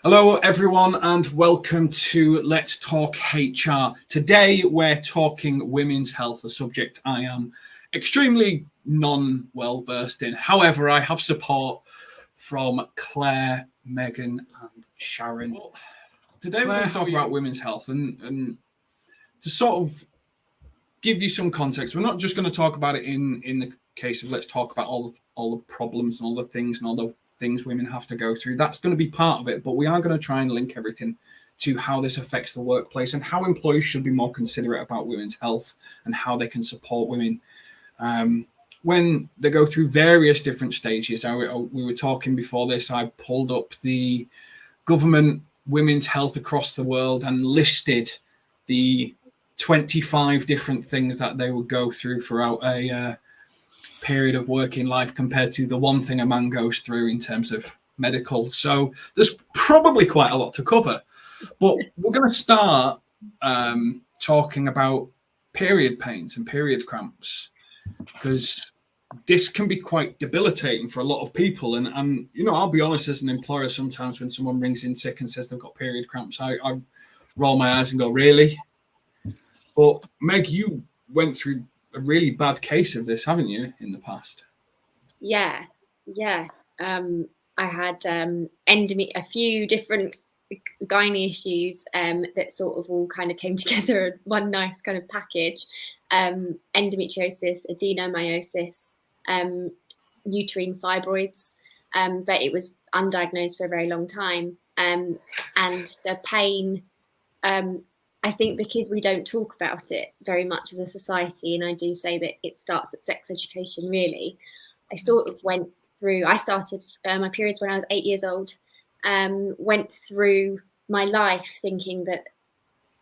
Hello, everyone, and welcome to Let's Talk HR. Today, we're talking women's health, a subject I am extremely non-well-versed in. However, I have support from Claire, Megan, and Sharon. Today, we're going to talk about women's health and to sort of give you some context. We're not just going to talk about it in the case of let's talk about all the problems and all the things and all the things women have to go through. That's going to be part of it, but we are going to try and link everything to how this affects the workplace and how employers should be more considerate about women's health and how they can support women when they go through various different stages. We were talking before this, I pulled up the government women's health across the world and listed the 25 different things that they would go through throughout a period of working life compared to the one thing a man goes through in terms of medical. So there's probably quite a lot to cover, but we're going to start talking about period pains and period cramps, because this can be quite debilitating for a lot of people. And you know, I'll be honest, as an employer, sometimes when someone brings in sick and says they've got period cramps, I roll my eyes and go, really? But Meg, you went through a really bad case of this, haven't you, in the past? Yeah. I had a few different gynae issues that sort of all kind of came together in one nice kind of package. Endometriosis, adenomyosis, uterine fibroids, but it was undiagnosed for a very long time. And the pain, I think because we don't talk about it very much as a society, and I do say that it starts at sex education, really. I sort of went through, I started my periods when I was 8 years old, went through my life thinking that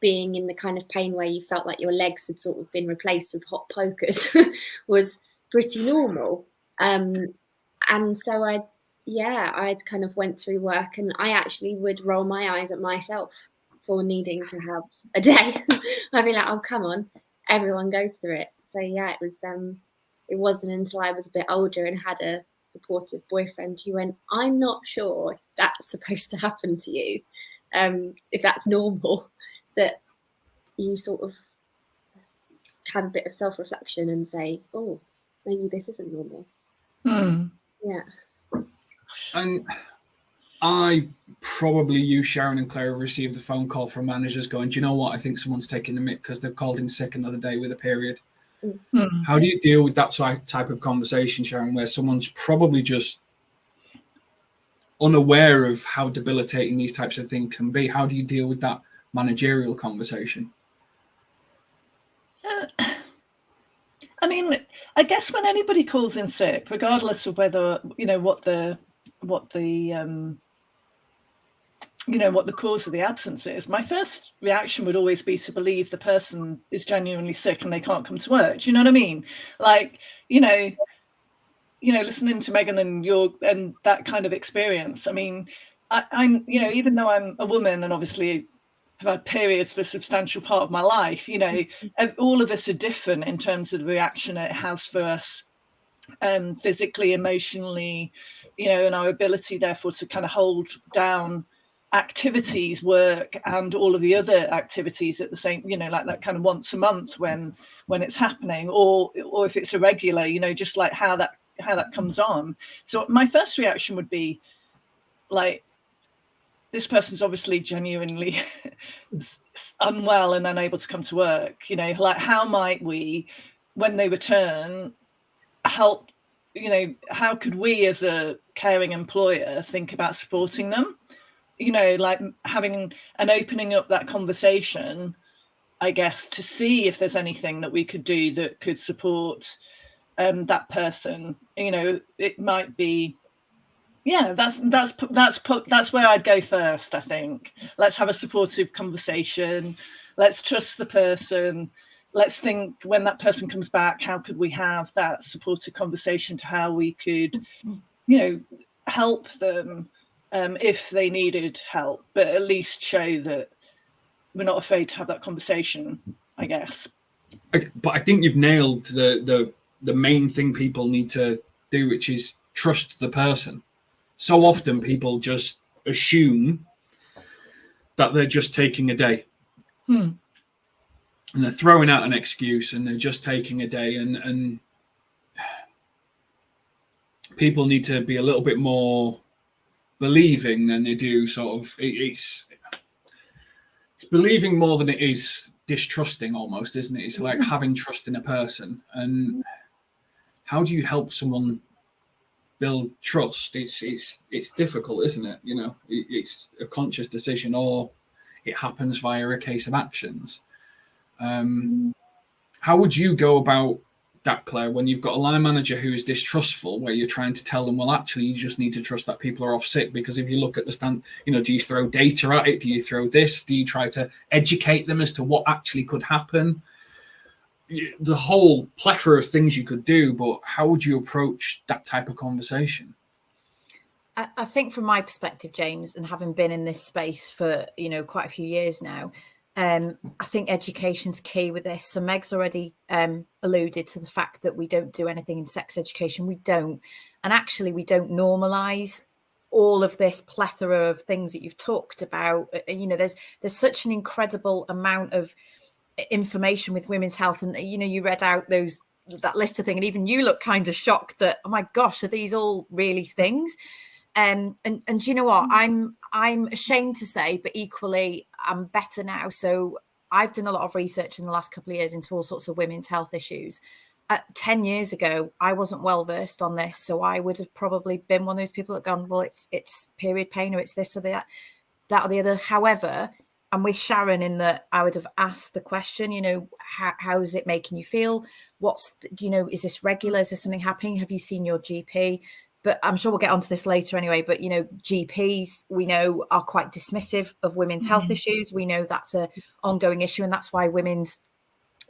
being in the kind of pain where you felt like your legs had sort of been replaced with hot pokers was pretty normal. And so I'd kind of went through work, and I actually would roll my eyes at myself for needing to have a day. I'd be like, oh, come on, everyone goes through it. So yeah, it wasn't until I was a bit older and had a supportive boyfriend who went, I'm not sure if that's supposed to happen to you, if that's normal, that you sort of have a bit of self-reflection and say, oh, maybe this isn't normal. Yeah. And you, Sharon and Claire, have received a phone call from managers going, do you know what? I think someone's taking the mick because they've called in sick another day with a period. Mm. How do you deal with that type of conversation, Sharon, where someone's probably just unaware of how debilitating these types of things can be? How do you deal with that managerial conversation? I mean, I guess when anybody calls in sick, regardless of whether, you know, what the cause of the absence is, my first reaction would always be to believe the person is genuinely sick and they can't come to work. Do you know what I mean? Like, you know, listening to Megan and that kind of experience. I mean, I'm, you know, even though I'm a woman and obviously have had periods for a substantial part of my life, you know, all of us are different in terms of the reaction it has for us, physically, emotionally, you know, and our ability therefore to kind of hold down activities, work, and all of the other activities at the same, you know, like that kind of once a month when it's happening, or if it's irregular, you know, just like how that comes on. So my first reaction would be like, this person's obviously genuinely unwell and unable to come to work, you know, like how might we, when they return, help, you know, how could we as a caring employer think about supporting them? You know, like having and opening up that conversation, I guess, to see if there's anything that we could do that could support that person. You know, it might be, yeah, that's where I'd go first. I think let's have a supportive conversation. Let's trust the person. Let's think when that person comes back, how could we have that supportive conversation to how we could, you know, help them if they needed help, but at least show that we're not afraid to have that conversation, I guess. But I think you've nailed the main thing people need to do, which is trust the person. So often people just assume that they're just taking a day. Hmm. And they're throwing out an excuse, and they're just taking a day, and people need to be a little bit more believing than they do sort of. It's believing more than it is distrusting, almost, isn't it? It's like having trust in a person. And how do you help someone build trust? It's difficult, isn't it? You know, it's a conscious decision, or it happens via a case of actions. How would you go about that, Claire, when you've got a line manager who is distrustful, where you're trying to tell them, well, actually, you just need to trust that people are off sick? Because if you look at the stand, you know, do you throw data at it? Do you throw this? Do you try to educate them as to what actually could happen? The whole plethora of things you could do, but how would you approach that type of conversation? I think from my perspective, James, and having been in this space for, you know, quite a few years now, I think education's key with this. So Meg's already alluded to the fact that we don't do anything in sex education. We don't. And actually, we don't normalise all of this plethora of things that you've talked about. You know, there's such an incredible amount of information with women's health. And, you know, you read out that list of things, and even you look kind of shocked that, oh my gosh, are these all really things? And you know what, I'm ashamed to say, but equally I'm better now. So I've done a lot of research in the last couple of years into all sorts of women's health issues. 10 years ago, I wasn't well versed on this, so I would have probably been one of those people that gone, well, it's period pain, or it's this or that or the other. However, I'm with Sharon in that I would have asked the question, you know, how is it making you feel? Do you know, is this regular? Is there something happening? Have you seen your GP? But I'm sure we'll get onto this later anyway. But, you know, GPs, we know, are quite dismissive of women's health issues. We know that's an ongoing issue. And that's why women's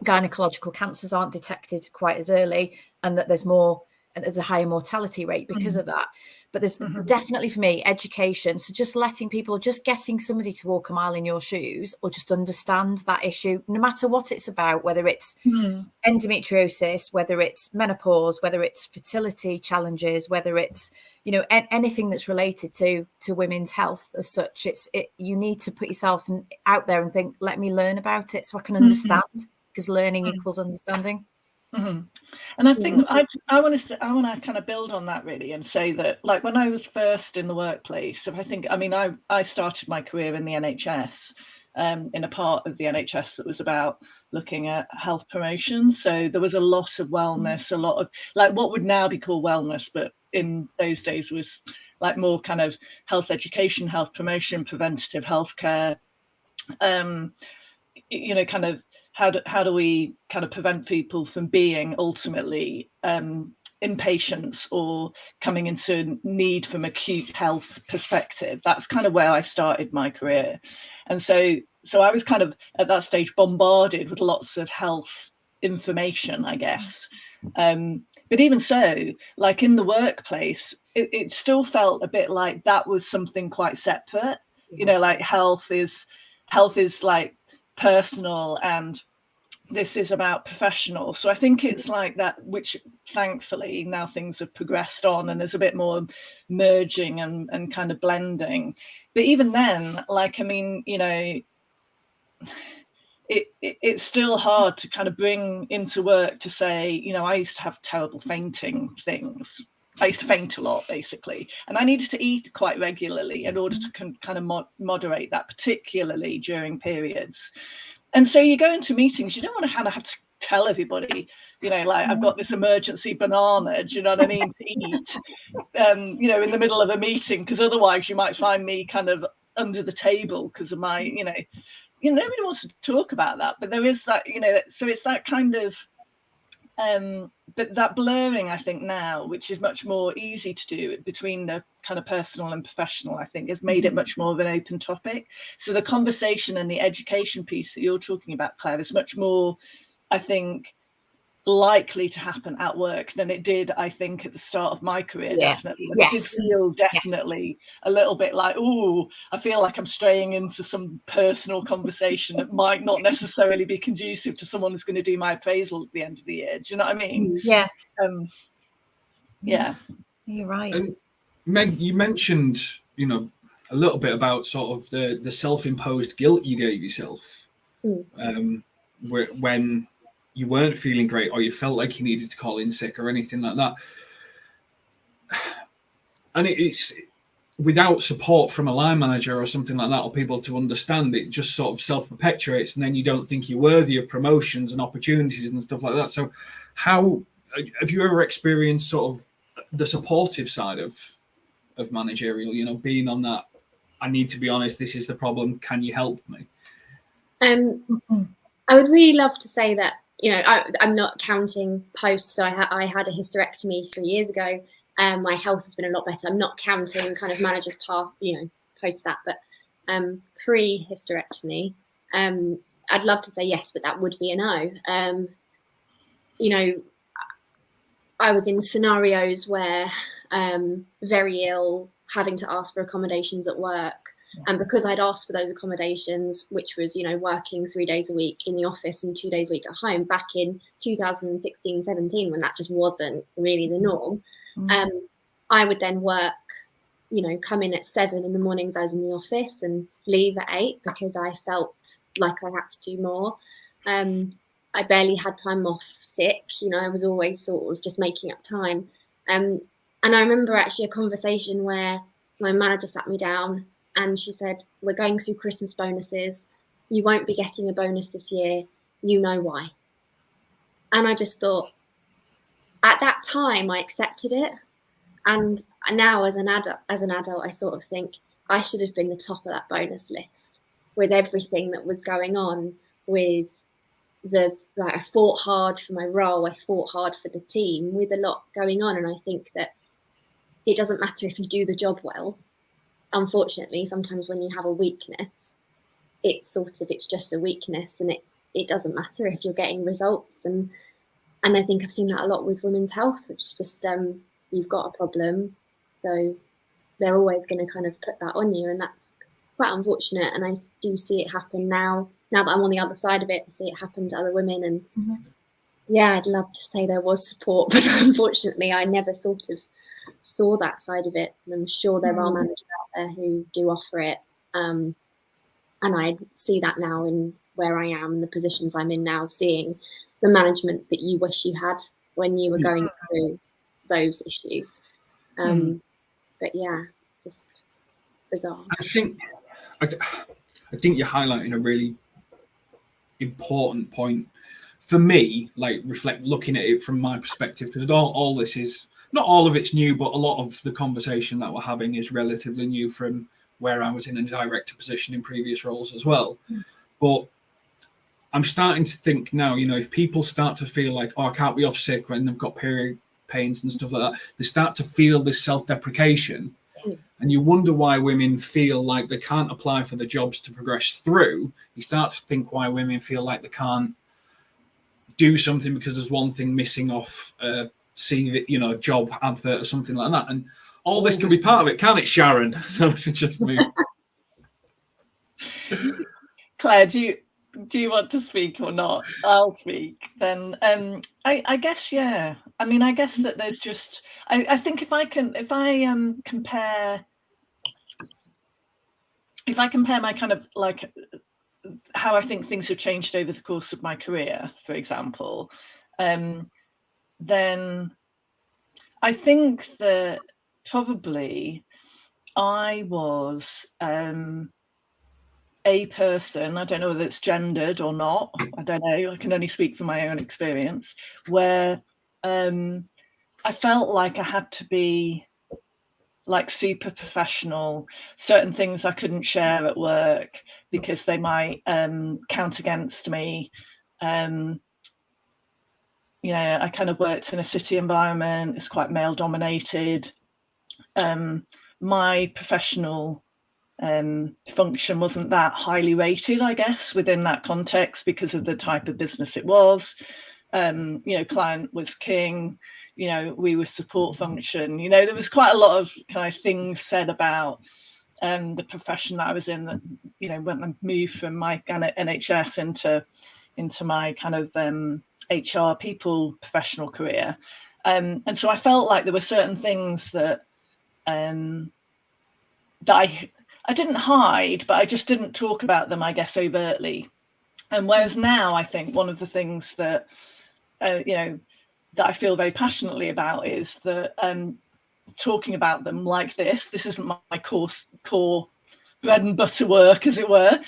gynecological cancers aren't detected quite as early, and that there's a higher mortality rate because of that. But there's definitely, for me, education. So just letting people, just getting somebody to walk a mile in your shoes, or just understand that issue, no matter what it's about, whether it's endometriosis, whether it's menopause, whether it's fertility challenges, whether it's, you know, anything that's related to women's health as such. You need to put yourself out there and think, let me learn about it so I can understand, because learning equals understanding. And I think I want to kind of build on that really, and say that, like, when I was first in the workplace, I started my career in the NHS, in a part of the NHS that was about looking at health promotion. So there was a lot of wellness, a lot of like what would now be called wellness, but in those days was like more kind of health education, health promotion, preventative healthcare. You know, kind of how do we kind of prevent people from being ultimately inpatients or coming into need from acute health perspective. That's kind of where I started my career. And so I was kind of at that stage bombarded with lots of health information, I guess. But even so, like in the workplace, it still felt a bit like that was something quite separate. You know, like health is like personal, and this is about professional. So I think it's like that, which thankfully now things have progressed on, and there's a bit more merging and kind of blending. But even then, like, I mean, you know, it's still hard to kind of bring into work to say, you know, I used to have terrible fainting things. I used to faint a lot, basically, and I needed to eat quite regularly in order to kind of moderate that, particularly during periods. And so you go into meetings, you don't want to kind of have to tell everybody, you know, like, I've got this emergency banana, do you know what I mean, to eat, you know, in the middle of a meeting, because otherwise you might find me kind of under the table because of my, you know, nobody wants to talk about that. But there is that, you know, so it's that kind of, but that blurring, I think now, which is much more easy to do between the kind of personal and professional, I think has made it much more of an open topic. So the conversation and the education piece that you're talking about, Claire, is much more, I think, likely to happen at work than it did, I think, at the start of my career. Definitely. It did feel definitely a little bit like, oh, I feel like I'm straying into some personal conversation that might not necessarily be conducive to someone who's going to do my appraisal at the end of the year. Do you know what I mean? Yeah. Yeah. You're right. And Meg, you mentioned, you know, a little bit about sort of the self-imposed guilt you gave yourself when you weren't feeling great, or you felt like you needed to call in sick or anything like that. And it's without support from a line manager or something like that, or people to understand it, just sort of self-perpetuates, and then you don't think you're worthy of promotions and opportunities and stuff like that. So how have you ever experienced sort of the supportive side of managerial, you know, being on that, I need to be honest, this is the problem, can you help me? I would really love to say that, you know, I'm not counting posts. So I had a hysterectomy 3 years ago. My health has been a lot better. I'm not counting kind of managers post that, but pre-hysterectomy, I'd love to say yes, but that would be a no. You know, I was in scenarios where very ill, having to ask for accommodations at work. And because I'd asked for those accommodations, which was, you know, working 3 days a week in the office and 2 days a week at home back in 2016, 17, when that just wasn't really the norm, I would then work, you know, come in at 7 in the mornings, I was in the office, and leave at 8 because I felt like I had to do more. I barely had time off sick, you know, I was always sort of just making up time. And I remember actually a conversation where my manager sat me down and she said, we're going through Christmas bonuses. You won't be getting a bonus this year. You know why. And I just thought, at that time, I accepted it. And now as an adult, I sort of think I should have been the top of that bonus list with everything that was going on, with I fought hard for my role. I fought hard for the team with a lot going on. And I think that it doesn't matter if you do the job well. Unfortunately, sometimes when you have a weakness, it's just a weakness, and it doesn't matter if you're getting results. And I think I've seen that a lot with women's health. It's just you've got a problem, so they're always going to kind of put that on you, and that's quite unfortunate. And I do see it happen now that I'm on the other side of it. I see it happen to other women, and yeah, I'd love to say there was support, but unfortunately I never sort of saw that side of it. And I'm sure there are managers out there who do offer it, and I see that now in where I am, the positions I'm in now, seeing the management that you wish you had when you were going through those issues. But yeah, just bizarre. I think you're highlighting a really important point for me, like looking at it from my perspective, because all this is, not all of it's new, but a lot of the conversation that we're having is relatively new from where I was in a director position in previous roles as well. But I'm starting to think now, you know, if people start to feel like, oh, I can't be off sick when they've got period pains and stuff like that, they start to feel this self-deprecation. And you wonder why women feel like they can't apply for the jobs to progress through. You start to think why women feel like they can't do something because there's one thing missing off CV, you know, job advert or something like that. And all this can be part of it, can't it, Sharon? So it's just me. Claire, do you want to speak or not? I'll speak then. I guess, yeah. I mean, I guess that there's just, I think if I compare my kind of like how I think things have changed over the course of my career, for example, then I think that probably I was a person, I don't know whether it's gendered or not, I don't know, I can only speak from my own experience, where I felt like I had to be like super professional. Certain things I couldn't share at work because they might count against me. You know, I kind of worked in a city environment, it's quite male dominated. My professional function wasn't that highly rated, I guess, within that context because of the type of business it was. You know, client was king, you know, we were support function, you know, there was quite a lot of kind of things said about the profession that I was in, that, you know, when I moved from my kind of NHS into my kind of HR people professional career. And so I felt like there were certain things that that I didn't hide, but I just didn't talk about them, I guess, overtly. And whereas now, I think one of the things that that I feel very passionately about is that talking about them like this isn't my core bread and butter work, as it were,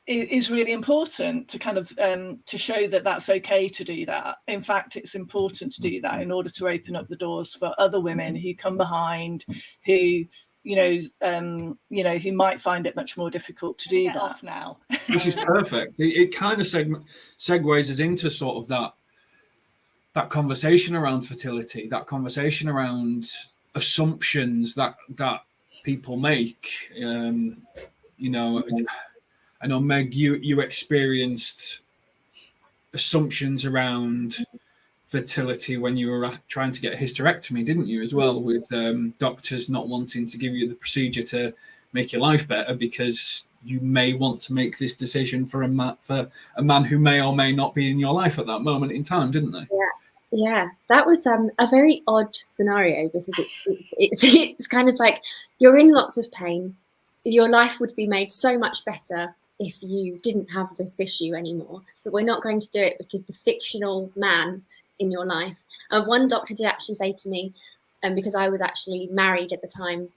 is really important to kind of to show that that's okay to do that. In fact, it's important to do that in order to open up the doors for other women who come behind, who who might find it much more difficult to do that. Off now. Which is perfect. It kind of segues us into sort of that conversation around fertility, that conversation around assumptions that people make. I know, Meg, you experienced assumptions around fertility when you were trying to get a hysterectomy, didn't you, as well, with doctors not wanting to give you the procedure to make your life better because you may want to make this decision for a man who may or may not be in your life at that moment in time, didn't they? Yeah, that was a very odd scenario, because it's kind of like you're in lots of pain. Your life would be made so much better if you didn't have this issue anymore, but we're not going to do it because the fictional man in your life. One doctor did actually say to me, because I was actually married at the time,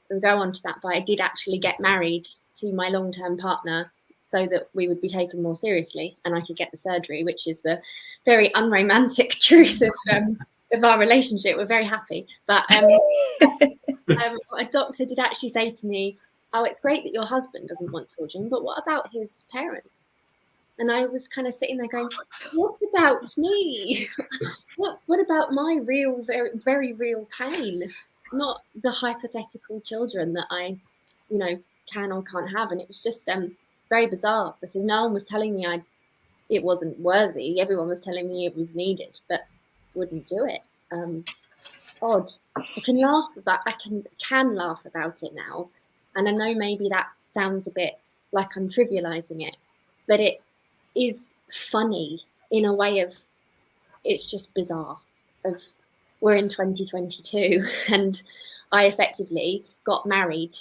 we'll go on to that, but I did actually get married to my long-term partner so that we would be taken more seriously and I could get the surgery, which is the very unromantic truth of our relationship. We're very happy. But a doctor did actually say to me, "Oh, it's great that your husband doesn't want children, but what about his parents?" And I was kind of sitting there going, "What about me? What about my real, very, very real pain? Not the hypothetical children that I, can or can't have." And it was just very bizarre, because no one was telling me it wasn't worthy. Everyone was telling me it was needed, but wouldn't do it. Odd. I can laugh about it now, and I know maybe that sounds a bit like I'm trivializing it, but it is funny in a way of, it's just bizarre. We're in 2022 and I effectively got married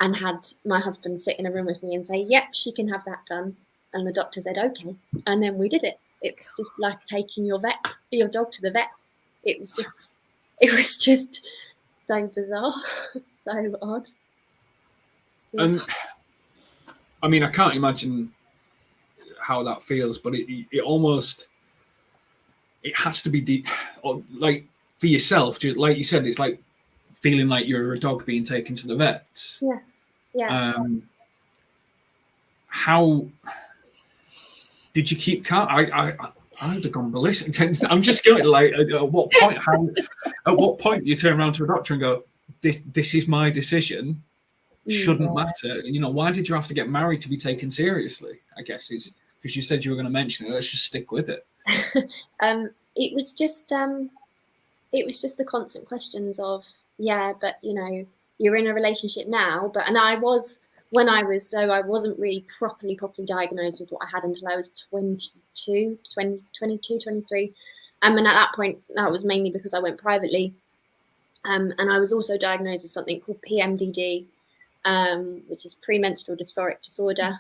and had my husband sit in a room with me and say, "Yep, she can have that done." And the doctor said, "Okay." And then we did it. It's just like taking your dog to the vet. It was just so bizarre, so odd. And I mean, I can't imagine how that feels, but it almost, it has to be deep, like for yourself, like you said, it's like feeling like you're a dog being taken to the vets. Yeah. How did you keep calm? I would have gone ballistic. I'm just going like, at what point do you turn around to a doctor and go, this is my decision, shouldn't matter? Why did you have to get married to be taken seriously? I guess is because you said you were going to mention it. Let's just stick with it. It was just the constant questions of, but you're in a relationship now, I wasn't really properly diagnosed with what I had until I was 22, 23. And at that point, that was mainly because I went privately. And I was also diagnosed with something called PMDD, which is premenstrual dysphoric disorder.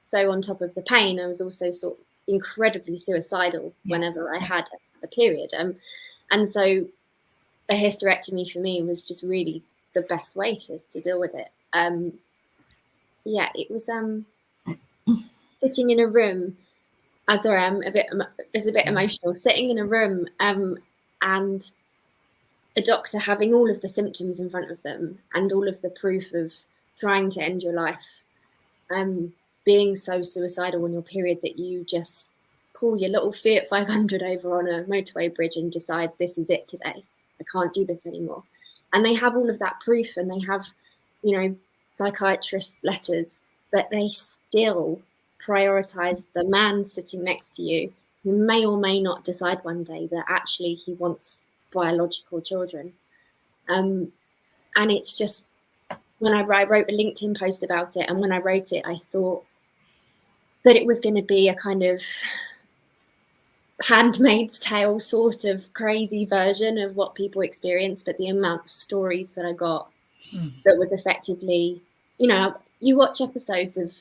So on top of the pain, I was also sort of incredibly suicidal whenever I had a period. And so a hysterectomy for me was just really the best way to deal with it. It was sitting in a room. I'm sorry, it's a bit emotional. Sitting in a room and a doctor having all of the symptoms in front of them and all of the proof of trying to end your life, being so suicidal on your period that you just pull your little Fiat 500 over on a motorway bridge and decide, this is it today. I can't do this anymore. And they have all of that proof, and they have, psychiatrists' letters, but they still prioritize the man sitting next to you who may or may not decide one day that actually he wants biological children. And it's just, when I wrote a LinkedIn post about it, and when I wrote it, I thought that it was going to be a kind of Handmaid's Tale sort of crazy version of what people experience, but the amount of stories that I got that was effectively, you know, you watch episodes of,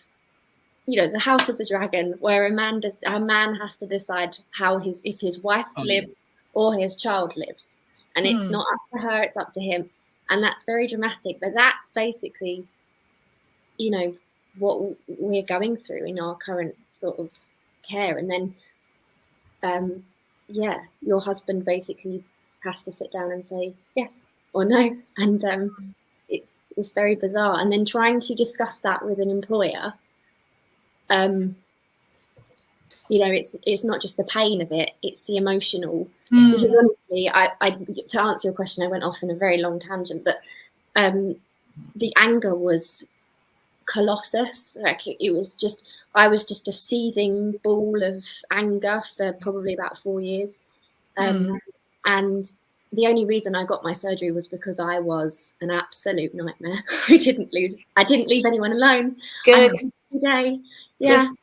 you know, The House of the Dragon, where a man has to decide if his wife lives or his child lives, and it's not up to her, it's up to him, and that's very dramatic. But that's basically, you know, what we're going through in our current sort of care. And then, your husband basically has to sit down and say yes or no, and it's very bizarre. And then trying to discuss that with an employer. You know, it's not just the pain of it, it's the emotional. Because honestly, I to answer your question, I went off in a very long tangent, but the anger was colossus. Like I was just a seething ball of anger for probably about 4 years. And the only reason I got my surgery was because I was an absolute nightmare. I didn't leave anyone alone. Good. Every day. Yeah. Good.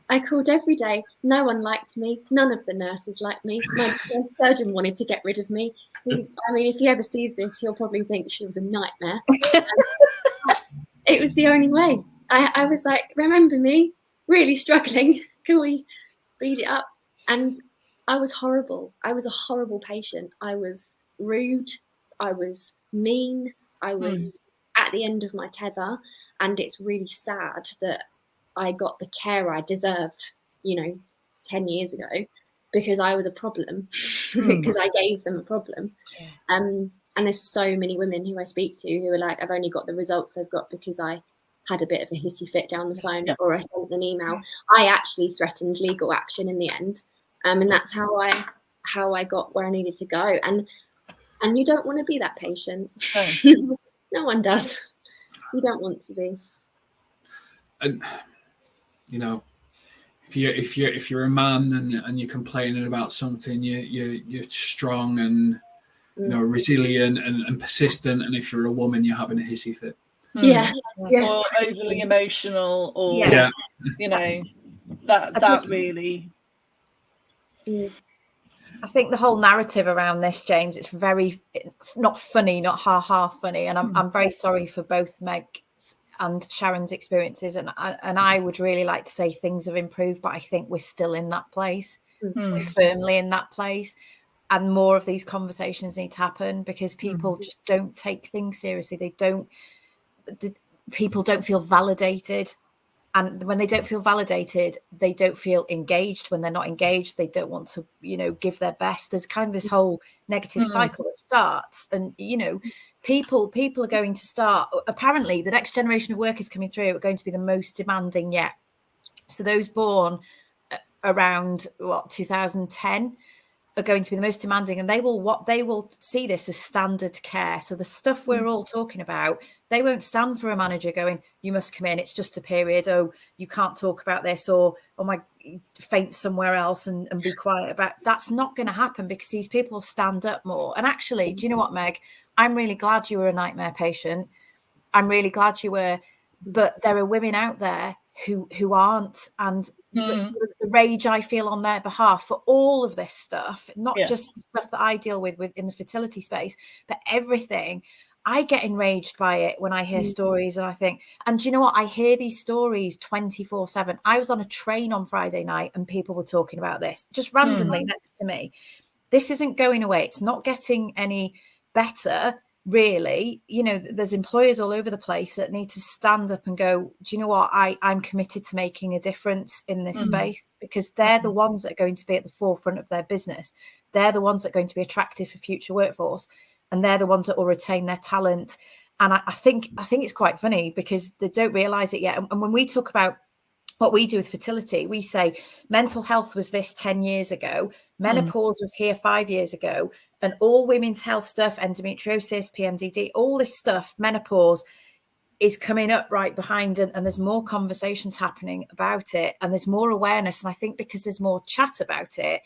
I called every day. No one liked me. None of the nurses liked me. My surgeon wanted to get rid of me. I mean, if he ever sees this, he'll probably think she was a nightmare. It was the only way. I was like, remember me? Really struggling. Can we speed it up? And I was horrible. I was a horrible patient. I was rude. I was mean. I was at the end of my tether. And it's really sad that I got the care I deserved, you know, 10 years ago, because I was a problem, because I gave them a problem. Yeah. And there's so many women who I speak to who are like, I've only got the results I've got because I had a bit of a hissy fit down the phone, or I sent an email. I actually threatened legal action in the end. And that's how I got where I needed to go. And you don't want to be that patient. No one does. You don't want to be. And you know, if you're a man and you're complaining about something, you're strong and you know, resilient and persistent. And if you're a woman, you're having a hissy fit. Yeah. Or overly emotional, or you know, that really. I think the whole narrative around this, James, it's very not funny, not ha funny, and I'm very sorry for both Meg and Sharon's experiences, and I would really like to say things have improved, but I think we're still in that place. We're firmly in that place, and more of these conversations need to happen, because people just don't take things seriously. People don't feel validated, and when they don't feel validated, they don't feel engaged. When they're not engaged, they don't want to, you know, give their best. There's kind of this whole negative cycle that starts, and you know, people are going to start. Apparently, the next generation of workers coming through are going to be the most demanding yet. So those born around 2010 are going to be the most demanding, and they will see this as standard care. So the stuff we're all talking about, they won't stand for a manager going, you must come in, it's just a period, oh, you can't talk about this, or oh my, faint somewhere else and be quiet about. That's not going to happen, because these people stand up more. And actually, do you know what, Meg, I'm really glad you were a nightmare patient. I'm really glad you were, but there are women out there who aren't, and the rage I feel on their behalf for all of this stuff, not just the stuff that I deal with in the fertility space, but everything. I get enraged by it when I hear stories, and I think, and do you know what? I hear these stories 24/7. I was on a train on Friday night and people were talking about this just randomly next to me. This isn't going away. It's not getting any better. Really, you know, there's employers all over the place that need to stand up and go, do you know what, I'm committed to making a difference in this space, because they're the ones that are going to be at the forefront of their business. They're the ones that are going to be attractive for future workforce, and they're the ones that will retain their talent. And I think it's quite funny, because they don't realize it yet. And when we talk about what we do with fertility, we say mental health was this 10 years ago, menopause was here 5 years ago, and all women's health stuff, endometriosis, PMDD, all this stuff, menopause is coming up right behind, and there's more conversations happening about it, and there's more awareness. And I think because there's more chat about it,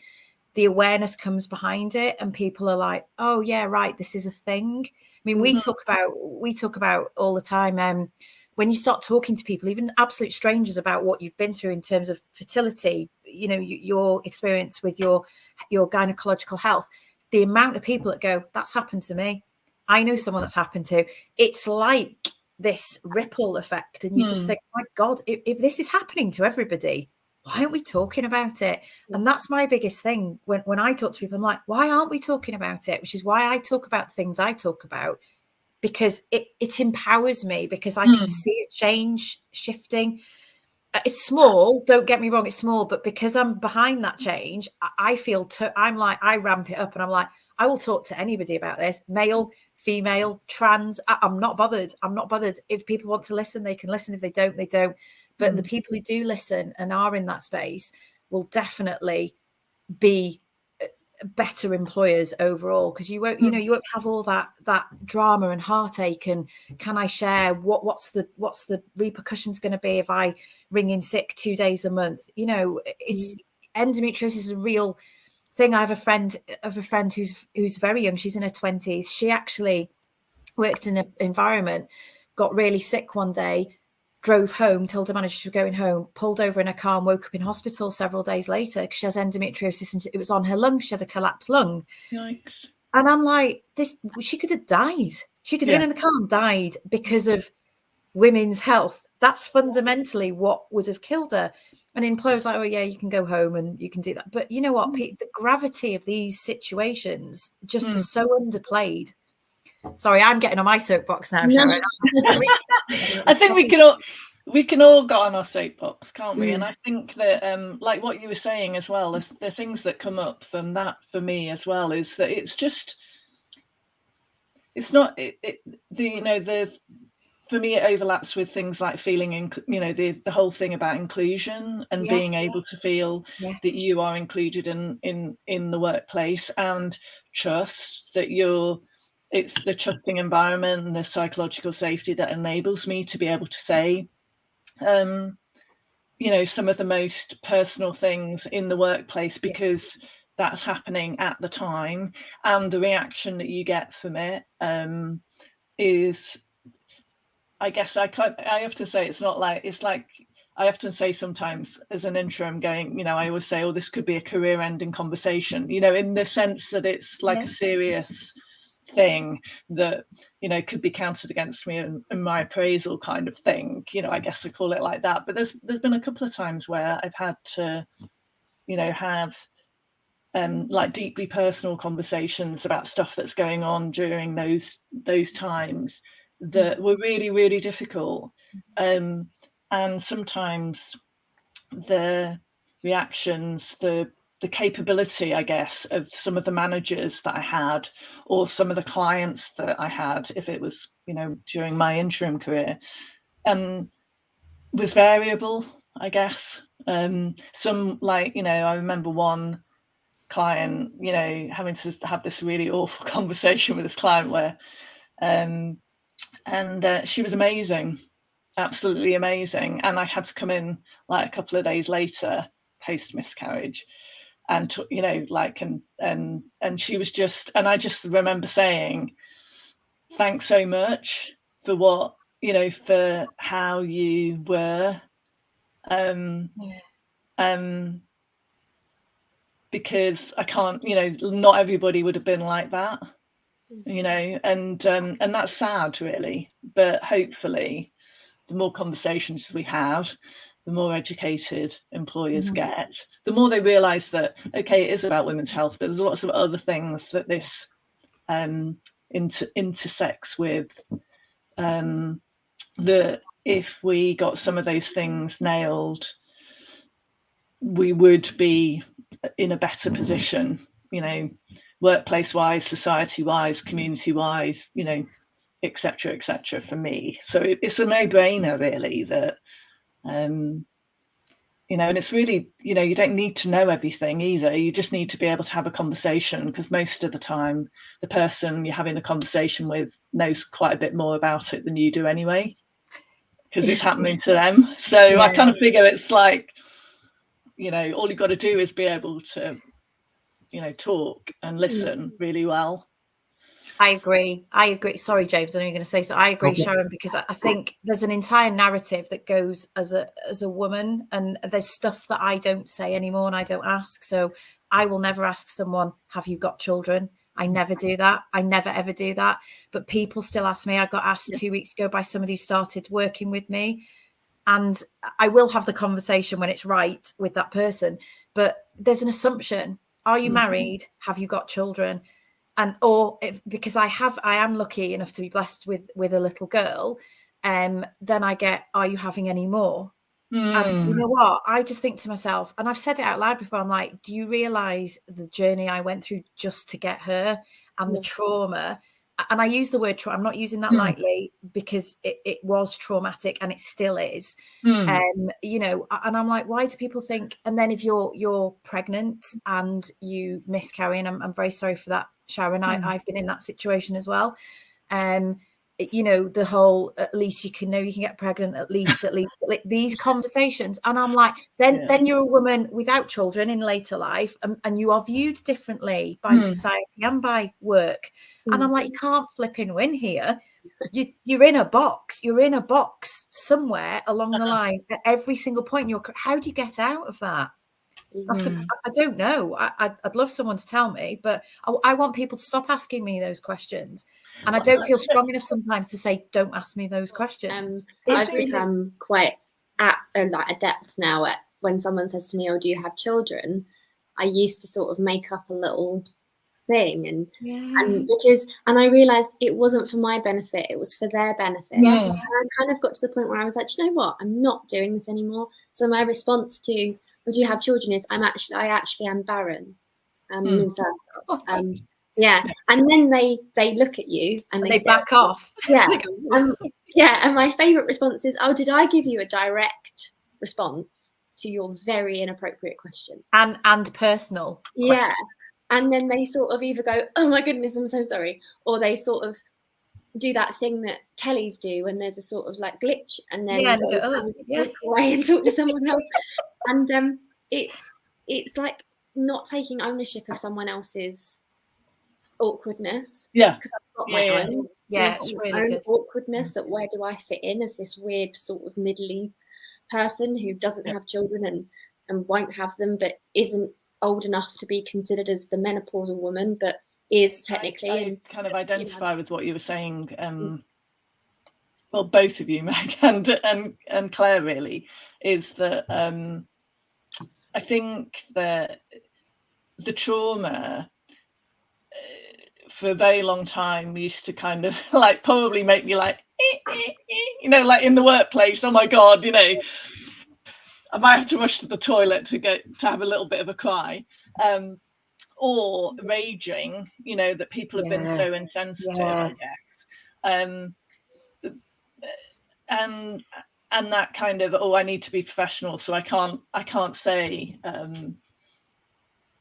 the awareness comes behind it, and people are like, oh yeah, right, this is a thing. I mean, we talk about all the time, when you start talking to people, even absolute strangers, about what you've been through in terms of fertility, you know, your experience with your gynecological health, the amount of people that go, that's happened to me. I know someone that's happened to. It's like this ripple effect, and you just think, my God, if this is happening to everybody, why aren't we talking about it? And that's my biggest thing when I talk to people. I'm like, why aren't we talking about it? Which is why I talk about things I talk about, because it empowers me, because I can see it change, shifting. It's small, don't get me wrong, it's small, but because I'm behind that change, I feel I'm like, I ramp it up, and I'm like, I will talk to anybody about this, male, female, trans. I'm not bothered. I'm not bothered. If people want to listen, they can listen. If they don't, they don't. But the people who do listen and are in that space will definitely be better employers overall, because you won't, you won't have all that drama and heartache. And can I share what's the repercussions going to be if I ring in sick 2 days a month? It's endometriosis is a real thing. I have a friend who's very young. She's in her 20s. She actually worked in an environment, got really sick one day, drove home, told her manager she was going home, pulled over in her car and woke up in hospital several days later because she has endometriosis and it was on her lung. She had a collapsed lung. Yikes. And I'm like, she could have died. She could have been in the car and died because of women's health. That's fundamentally what would have killed her. And employers like, oh yeah, you can go home and you can do that. But you know what? The gravity of these situations just is so underplayed. Sorry, I'm getting on my soapbox now, Sharon. I think we can all get on our soapbox, can't we? And I think that, like what you were saying as well, the things that come up from that for me as well is that for me, it overlaps with things like feeling, the whole thing about inclusion and being able to feel that you are included in the workplace, and trust that it's the trusting environment and the psychological safety that enables me to be able to say, some of the most personal things in the workplace, because that's happening at the time, and the reaction that you get from it is, I guess I have to say, it's like I often say sometimes as an interim going, I always say, oh, this could be a career ending conversation, in the sense that it's like a serious thing that, could be counted against me in my appraisal kind of thing, I guess I call it like that. But there's been a couple of times where I've had to, have like deeply personal conversations about stuff that's going on during those times that were really, really difficult. And sometimes the reactions, the capability, I guess, of some of the managers that I had, or some of the clients that I had, if it was, during my interim career, was variable, I guess. Some, like, I remember one client, having to have this really awful conversation with this client where, and she was amazing, absolutely amazing. And I had to come in like a couple of days later, post miscarriage, and and she was just, and I just remember saying, thanks so much for what, for how you were, because I can't, not everybody would have been like that, and that's sad, really. But hopefully the more conversations we have, the more educated employers get, the more they realize that, okay, it is about women's health, but there's lots of other things that this intersects with, that if we got some of those things nailed, we would be in a better position, workplace wise, society wise, community wise, etc., for me. So it's a no-brainer, really, that and it's really, you don't need to know everything either. You just need to be able to have a conversation, because most of the time the person you're having a conversation with knows quite a bit more about it than you do anyway, because it's happening to them. So I kind of figure it's like, all you've got to do is be able to, talk and listen really well. I agree. Sorry, James, I know you're going to say so. I agree, Sharon, because I think there's an entire narrative that goes as a woman, and there's stuff that I don't say anymore and I don't ask. So I will never ask someone, have you got children? I never do that. I never ever do that. But people still ask me. I got asked 2 weeks ago by somebody who started working with me, and I will have the conversation when it's right with that person. But there's an assumption: are you married? Have you got children? And because I am lucky enough to be blessed with a little girl, then I get, are you having any more? And you know what? I just think to myself, and I've said it out loud before, I'm like, do you realize the journey I went through just to get her, and the trauma? And I use the word trauma. I'm not using that lightly, because it was traumatic, and it still is. You know, and I'm like, why do people think? And then if you're pregnant and you miscarry, and I'm very sorry for that, Sharon. I've been in that situation as well. You know, the whole, at least you can know you can get pregnant, at least these conversations. And I'm like, then you're a woman without children in later life, and you are viewed differently by society and by work. And I'm like, you can't flip and win here. You're in a box. You're in a box somewhere along the line at every single point. How do you get out of that? I don't know. I'd love someone to tell me, but I want people to stop asking me those questions. And I don't feel strong enough sometimes to say, don't ask me those questions. I've become quite adept now at, when someone says to me, oh, do you have children? I used to sort of make up a little thing, and I realized it wasn't for my benefit, it was for their benefit. And I kind of got to the point where I was like, you know what, I'm not doing this anymore. So my response to, would you have children, is I actually am barren. And then they look at you and they back off. And my favorite response is, oh, did I give you a direct response to your very inappropriate question and personal question? And then they sort of either go, oh my goodness, I'm so sorry, or they sort of do that thing that tellies do when there's a sort of like glitch, and then they go, look away and talk to someone else. And it's like not taking ownership of someone else's awkwardness. Because I've got my own. It's really good. Awkwardness at where do I fit in as this weird sort of middly person who doesn't have children and won't have them, but isn't old enough to be considered as the menopausal woman, but is technically. I kind of identify with what you were saying. Well, both of you, Meg and Claire, really, is that I think that the trauma for a very long time used to kind of like probably make me like, you know, like in the workplace, oh my God, you know, I might have to rush to the toilet to have a little bit of a cry, or raging, you know, that people have been so insensitive, I guess. And that kind of, oh, I need to be professional, so I can't say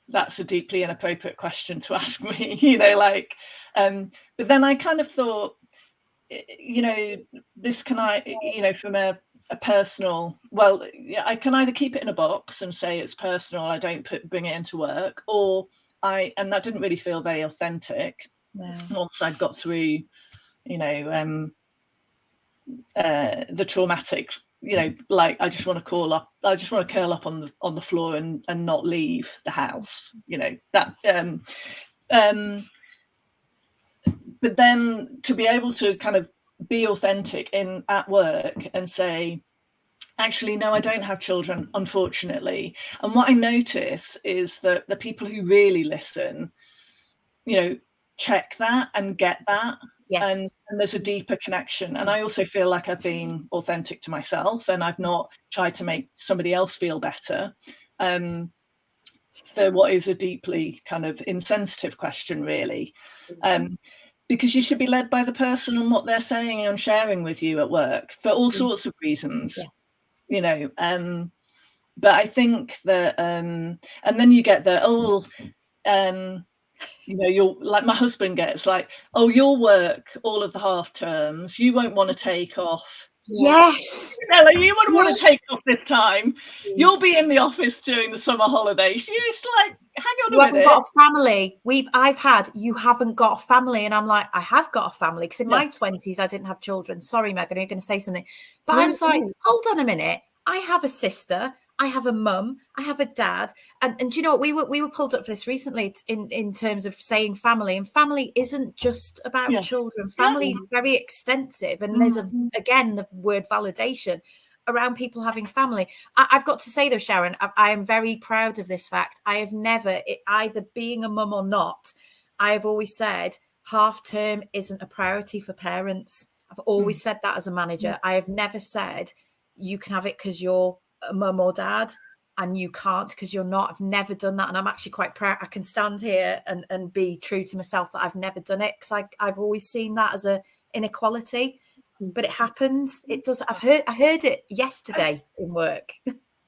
that's a deeply inappropriate question to ask me, you know, like, but then I kind of thought, you know, this you know, from a personal, well, I can either keep it in a box and say it's personal, I don't bring it into work, or and that didn't really feel very authentic once I'd got through, you know, the traumatic, you know, like I just want to curl up on the floor and not leave the house, you know, that but then to be able to kind of be authentic at work and say, actually, no, I don't have children, unfortunately. And what I notice is that the people who really listen, you know, check that and get that. And there's a deeper connection. And I also feel like I've been authentic to myself, and I've not tried to make somebody else feel better for what is a deeply kind of insensitive question, really. Because you should be led by the person and what they're saying and sharing with you at work for all sorts of reasons, you know. But I think that, and then you get the, you know, you're like, my husband gets like, oh, you'll work all of the half terms, you won't want to take off. Yes. You know, like, you wouldn't want to take off this time. You'll be in the office during the summer holidays. You're just like, hang on a minute. You haven't got a family. You haven't got a family. And I'm like, I have got a family, because in my 20s, I didn't have children. Sorry, Megan, you're going to say something. But I was like, hold on a minute. I have a sister. I have a mum, I have a dad, and do you know what, we were pulled up for this recently in terms of saying family, and family isn't just about children. Family is very extensive, and there's again the word validation around people having family. I've got to say though, Sharon, I am very proud of this fact. I have never, either being a mum or not, I have always said half term isn't a priority for parents. I've always said that as a manager. I have never said you can have it because you're a mum or dad and you can't because you're not. I've never done that, and I'm actually quite proud. I can stand here and be true to myself that I've never done it, because I've always seen that as a inequality. But it happens. It does. I heard it yesterday in work.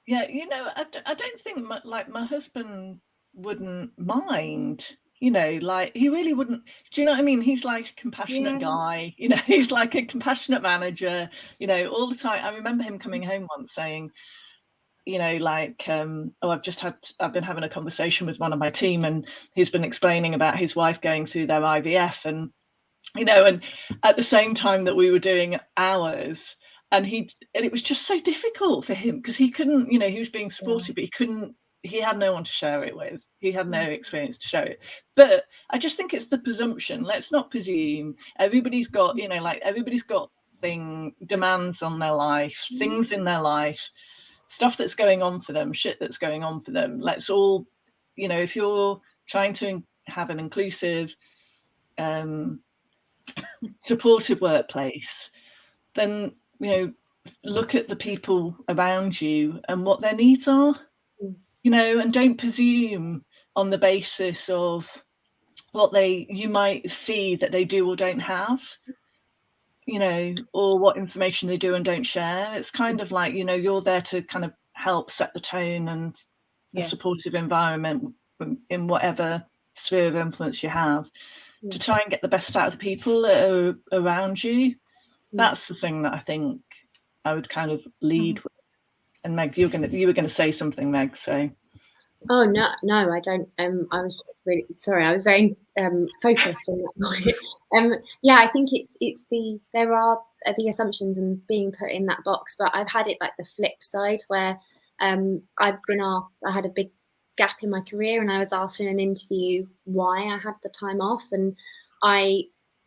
Yeah, you know, I don't think my husband wouldn't mind. You know, like he really wouldn't. Do you know what I mean? He's like a compassionate guy. You know, he's like a compassionate manager. You know, all the time. I remember him coming home once saying, you know, like, oh, I've been having a conversation with one of my team, and he's been explaining about his wife going through their IVF, and you know, and at the same time that we were doing ours, and it was just so difficult for him because he couldn't, you know, he was being supported, but he had no one to share it with. He had no experience to show it. But I just think it's the presumption. Let's not presume. Everybody's got, you know, like everybody's got demands on their life, things in their life, stuff that's going on for them, shit that's going on for them. Let's all, you know, if you're trying to have an inclusive, supportive workplace, then, you know, look at the people around you and what their needs are, you know, and don't presume on the basis of what you might see that they do or don't have, you know, or what information they do and don't share. It's kind of like, you know, you're there to kind of help set the tone and a supportive environment in whatever sphere of influence you have, to try and get the best out of the people that are around you. That's the thing that I think I would kind of lead with. And Meg, you were gonna say something, Meg, so. Oh no, I don't. I was just really sorry. I was very focused on that point. Yeah, I think there are the assumptions and being put in that box, but I've had it like the flip side where I've been asked. I had a big gap in my career, and I was asked in an interview why I had the time off, and I,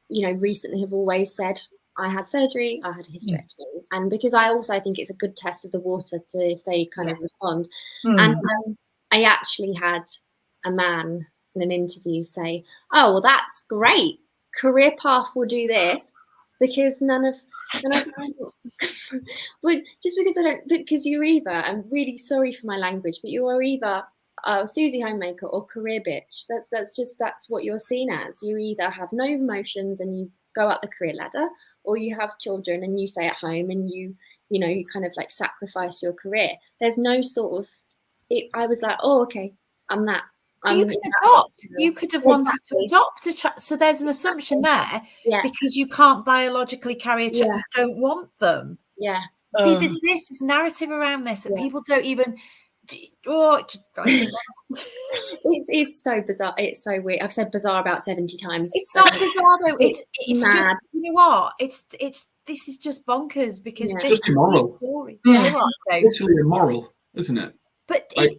you know, recently have always said I had surgery, I had a hysterectomy, and because I think it's a good test of the water to if they kind of respond, and I actually had a man in an interview say, "Oh, well, that's great. Career path will do this because none of well, just because I don't, because you're either, I'm really sorry for my language, but you are either Susie homemaker or career bitch. That's what you're seen as. You either have no emotions and you go up the career ladder, or you have children and you stay at home and you kind of like sacrifice your career. There's no sort of I was like, oh, okay, I'm that. You can adopt. You could have wanted to adopt a child. So there's an assumption there because you can't biologically carry a child. You don't want them. Yeah. See, there's this narrative around this that people don't even. It's so bizarre. It's so weird. I've said bizarre about 70 times. It's not bizarre though. It's mad. Just, you know what? This is just bonkers because this just immoral. Story. Yeah. It's literally immoral, isn't it? But like,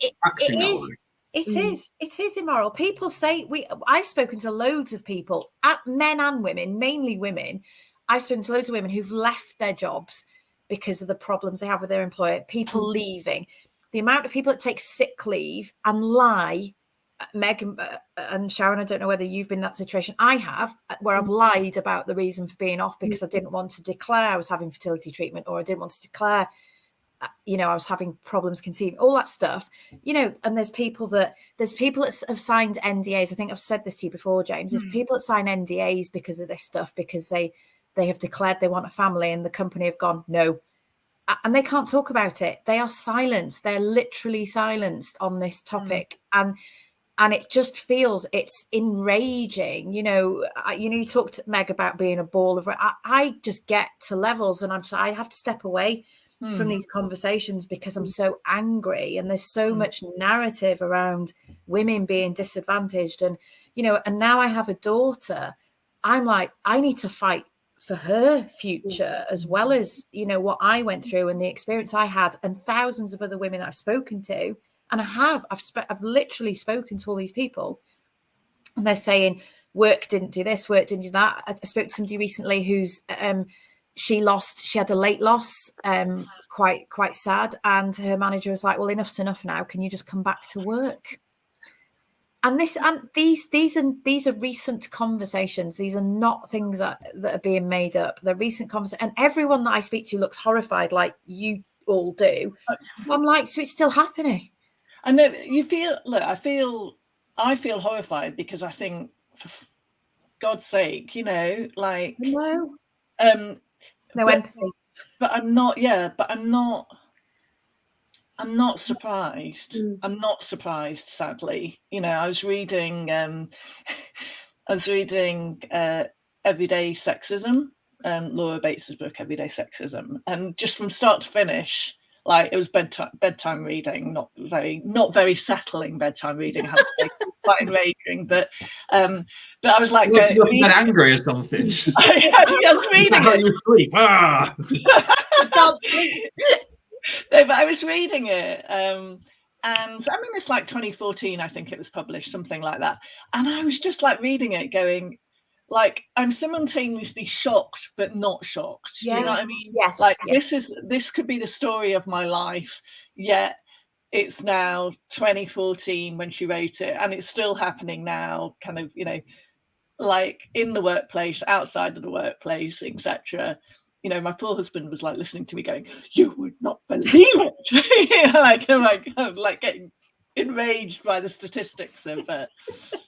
it is immoral. People say I've spoken to loads of people, men and women, mainly women. I've spoken to loads of women who've left their jobs because of the problems they have with their employer, people leaving. The amount of people that take sick leave and lie, Meg and Sharon, I don't know whether you've been in that situation. I have, where I've lied about the reason for being off because I didn't want to declare I was having fertility treatment, or I didn't want to declare I was having problems conceiving, all that stuff, and there's people that have signed NDAs. I think I've said this to you before, James. There's people that sign NDAs because of this stuff, because they have declared they want a family and the company have gone, no. And they can't talk about it. They are silenced. They're literally silenced on this topic. And it just feels, it's enraging. You talked, Meg, about being a ball of, I just get to levels and I have to step away from these conversations because I'm so angry, and there's so much narrative around women being disadvantaged. And, and now I have a daughter. I'm like, I need to fight for her future, as well as, you know, what I went through and the experience I had, and thousands of other women that I've spoken to. And I've literally spoken to all these people, and they're saying work didn't do this, work didn't do that. I spoke to somebody recently who's she had a late loss, quite sad, and her manager was like, well, enough's enough now, can you just come back to work? And these are recent conversations. These are not things that are being made up. They're recent conversations, and everyone that I speak to looks horrified, like you all do. I'm like, so it's still happening. I know you feel. Look, I feel horrified, because I think, for God's sake, you know, like no but, empathy. But I'm not. Yeah, but I'm not surprised. I'm not surprised, sadly. You know, I was reading Everyday Sexism, Laura Bates's book, Everyday Sexism, and just from start to finish, like, it was bedtime reading, not very settling bedtime reading, I have to say, quite enraging, but I was like, you got get angry or something. I was reading it. You sleep. Ah. I can't sleep. No, but I was reading it, and I mean, it's like 2014, I think it was published, something like that. And I was just like reading it, going, like, I'm simultaneously shocked but not shocked. Yeah. Do you know what I mean? Yes. Like, yeah. this could be the story of my life, yet it's now 2014 when she wrote it, and it's still happening now, kind of, you know, like in the workplace, outside of the workplace, etc. You know, my poor husband was like listening to me going, you would not believe it. You know, I'm like getting enraged by the statistics of it.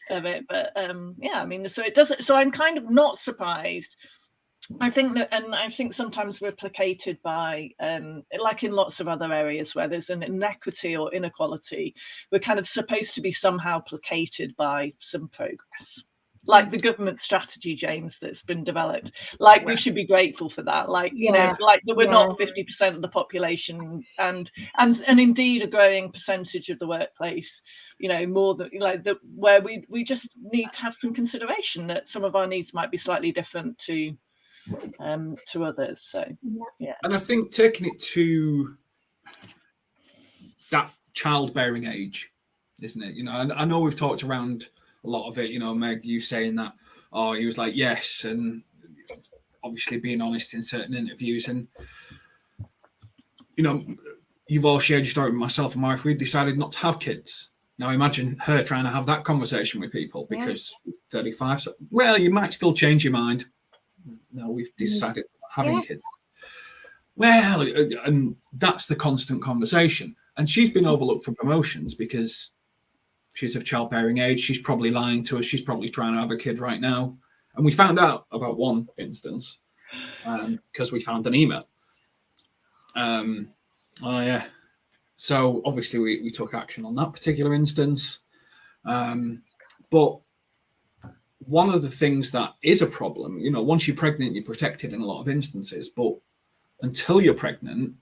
But yeah, I mean, so it doesn't. So I'm kind of not surprised. I think that, and I think sometimes we're placated by, like in lots of other areas where there's an inequity or inequality, we're kind of supposed to be somehow placated by some progress. Like the government strategy, James, that's been developed. Like, we should be grateful for that. Like, you know, like that we're not 50% of the population, and indeed a growing percentage of the workplace. You know, more than like that, where we just need to have some consideration that some of our needs might be slightly different to others. So yeah. And I think taking it to that childbearing age, isn't it? You know, and I know we've talked around a lot of it, you know, Meg, you saying that, oh, he was like, yes, and obviously being honest in certain interviews. And, you know, you've all shared your story with myself and my wife. We decided not to have kids. Now imagine her trying to have that conversation with people, because 35, so, well, you might still change your mind. No, we've decided having kids. Well, and that's the constant conversation. And she's been overlooked for promotions because she's of childbearing age. She's probably lying to us. She's probably trying to have a kid right now. And we found out about one instance because we found an email. So obviously we took action on that particular instance. But one of the things that is a problem, you know, once you're pregnant, you're protected in a lot of instances. But until you're pregnant,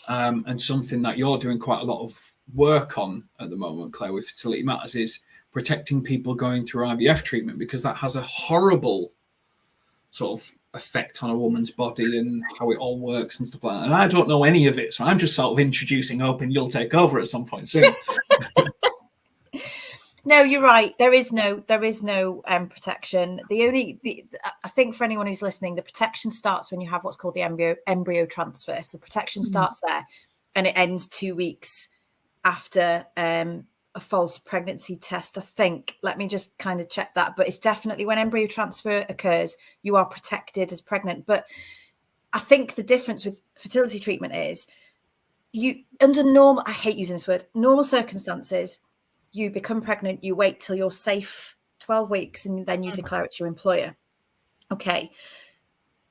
and something that you're doing quite a lot of work on at the moment, Claire, with Fertility Matters, is protecting people going through IVF treatment, because that has a horrible sort of effect on a woman's body and how it all works and stuff like that. And I don't know any of it, so I'm just sort of introducing, hoping you'll take over at some point soon. No, you're right. There is no protection. I think for anyone who's listening, the protection starts when you have what's called the embryo transfer. So protection starts there, and it ends 2 weeks after a false pregnancy test, I think. Let me just kind of check that. But it's definitely when embryo transfer occurs, you are protected as pregnant. But I think the difference with fertility treatment is you, under normal, I hate using this word, normal circumstances, you become pregnant, you wait till you're safe 12 weeks, and then you declare it to your employer. Okay.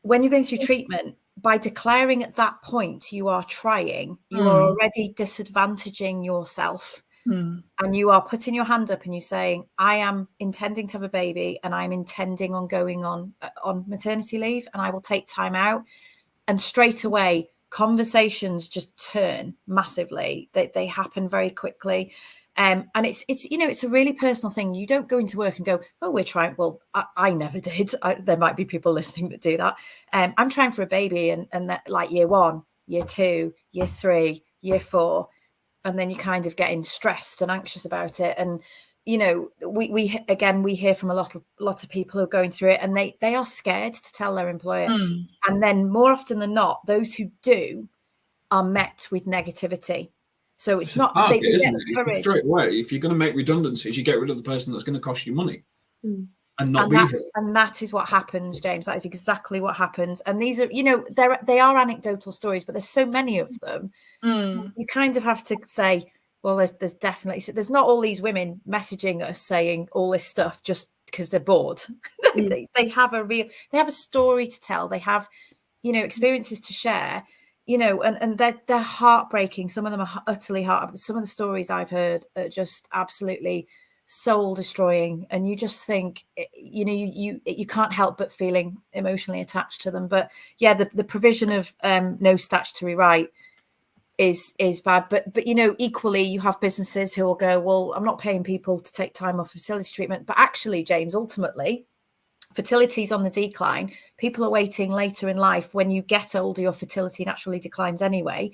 When you're going through treatment, by declaring at that point you are trying, you are already disadvantaging yourself. And you are putting your hand up and you're saying, I am intending to have a baby, and I'm intending on going on maternity leave, and I will take time out. And straight away, conversations just turn massively. They happen very quickly. And it's it's a really personal thing. You don't go into work and go, oh, we're trying. Well, I never did. There might be people listening that do that. I'm trying for a baby, and that, like, year 1, year 2, year 3, year 4, and then you're kind of getting stressed and anxious about it. And we hear from a lot of people who are going through it, and they are scared to tell their employer. And then more often than not, those who do are met with negativity. So it's not they get encouraged. Straight away, if you're going to make redundancies, you get rid of the person that's going to cost you money and not be here. And that is what happens, James. That is exactly what happens. And these are, they are anecdotal stories, but there's so many of them. You kind of have to say, well, there's definitely, so there's not all these women messaging us saying all this stuff just because they're bored. they have a story to tell. They have, experiences to share. And they're heartbreaking. Some of them are utterly heartbreaking. Some of the stories I've heard are just absolutely soul destroying, and you just think, you can't help but feeling emotionally attached to them. But yeah, the provision of no statutory right is bad. But equally, you have businesses who will go, well, I'm not paying people to take time off fertility treatment. But actually, James, ultimately, fertility is on the decline. People are waiting later in life. When you get older, your fertility naturally declines anyway.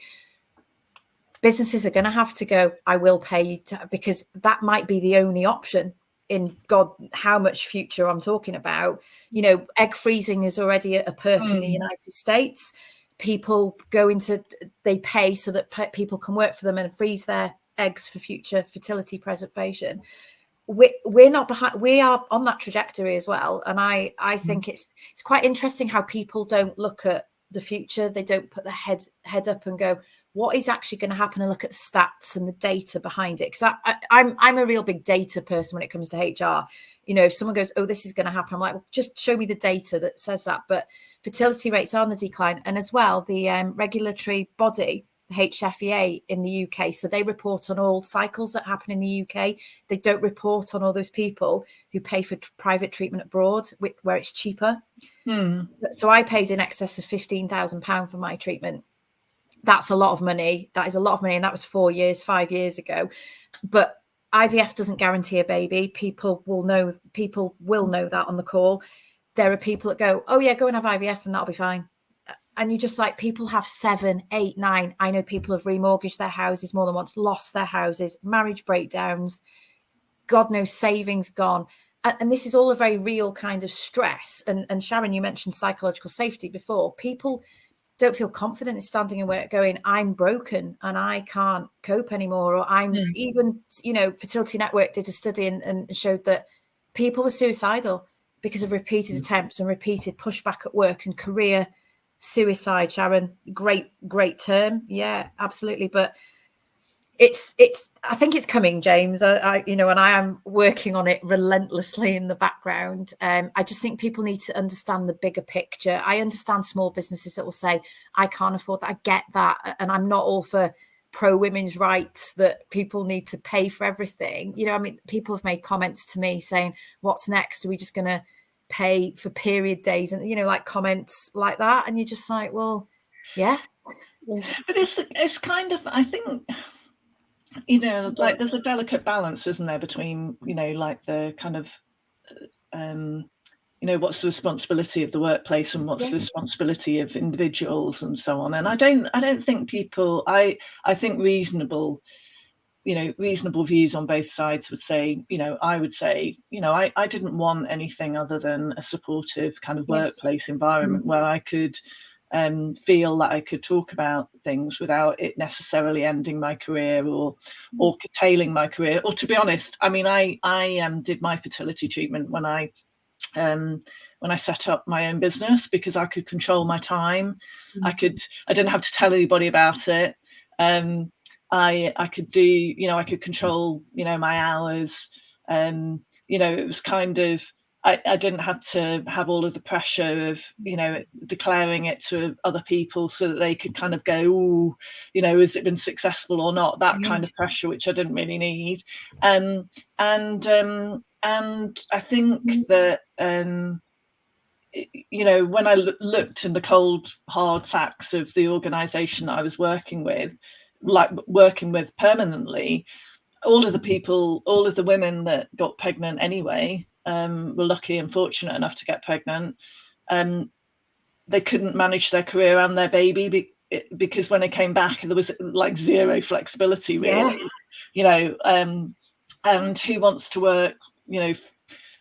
Businesses are going to have to go, I will pay you because that might be the only option in God, how much future I'm talking about. Egg freezing is already a perk in the United States. People they pay so that people can work for them and freeze their eggs for future fertility preservation. We're not behind. We are on that trajectory as well. And I think it's quite interesting how people don't look at the future. They don't put their head up and go, what is actually going to happen, and look at the stats and the data behind it. Because I'm a real big data person when it comes to HR. If someone goes, oh, this is going to happen, I'm like, well, just show me the data that says that. But fertility rates are on the decline. And as well, the regulatory body, the HFEA in the UK, so they report on all cycles that happen in the UK. They don't report on all those people who pay for private treatment abroad, where it's cheaper. So I paid in excess of £15,000 for my treatment. That's a lot of money. That is a lot of money. And that was 5 years ago. But IVF doesn't guarantee a baby. People will know that on the call. There are people that go, oh yeah, go and have IVF and that'll be fine. And you just like, people have 7, 8, 9. I know people have remortgaged their houses more than once, lost their houses, marriage breakdowns, God knows, savings gone. And this is all a very real kind of stress. And Sharon, you mentioned psychological safety before. People don't feel confident in standing in work going, I'm broken and I can't cope anymore. Or I'm even, Fertility Network did a study and showed that people were suicidal because of repeated attempts and repeated pushback at work and career suicide. Sharon, great term. Yeah, absolutely. But I think it's coming, James. And I am working on it relentlessly in the background. I just think people need to understand the bigger picture. I understand small businesses that will say, I can't afford that. I get that. And I'm not all for pro women's rights that people need to pay for everything. People have made comments to me saying, what's next? Are we just going to pay for period days? And, like comments like that. And you're just like, well, yeah. But it's kind of, I think, like there's a delicate balance, isn't there, between, like the kind of, what's the responsibility of the workplace and what's the responsibility of individuals and so on. And I don't think people, I think reasonable views on both sides would say, I would say, I didn't want anything other than a supportive kind of workplace environment where I could feel that I could talk about things without it necessarily ending my career or curtailing my career. Or to be honest, I did my fertility treatment when I set up my own business because I could control my time. I didn't have to tell anybody about it. I could do, I could control, my hours. It was kind of, I didn't have to have all of the pressure of, declaring it to other people so that they could kind of go, oh, has it been successful or not? That kind of pressure, which I didn't really need. And I think that, when I looked in the cold, hard facts of the organisation that I was working with permanently, all of the women that got pregnant anyway, were lucky and fortunate enough to get pregnant. They couldn't manage their career and their baby because when they came back, there was like zero flexibility, really. And who wants to work,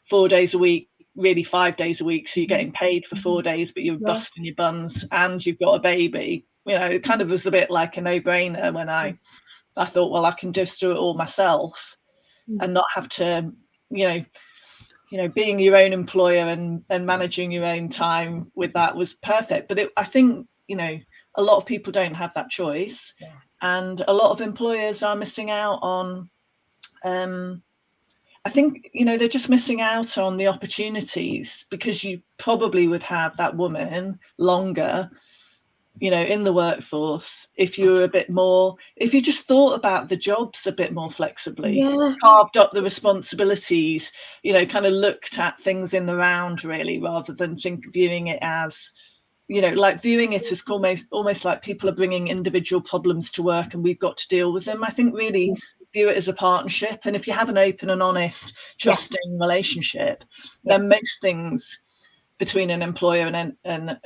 4 days a week, really 5 days a week, so you're getting paid for 4 days, but you're busting your buns and you've got a baby. It kind of was a bit like a no-brainer when I thought, well, I can just do it all myself and not have to, being your own employer and managing your own time with that was perfect. But I think, a lot of people don't have that choice, and a lot of employers are missing out on, I think, they're just missing out on the opportunities, because you probably would have that woman longer, in the workforce if you were a bit more, if you just thought about the jobs a bit more flexibly, carved up the responsibilities, kind of looked at things in the round, really, rather than viewing it as, viewing it as almost like people are bringing individual problems to work and we've got to deal with them. I think really view it as a partnership. And if you have an open and honest, trusting relationship, then most things between an employer and an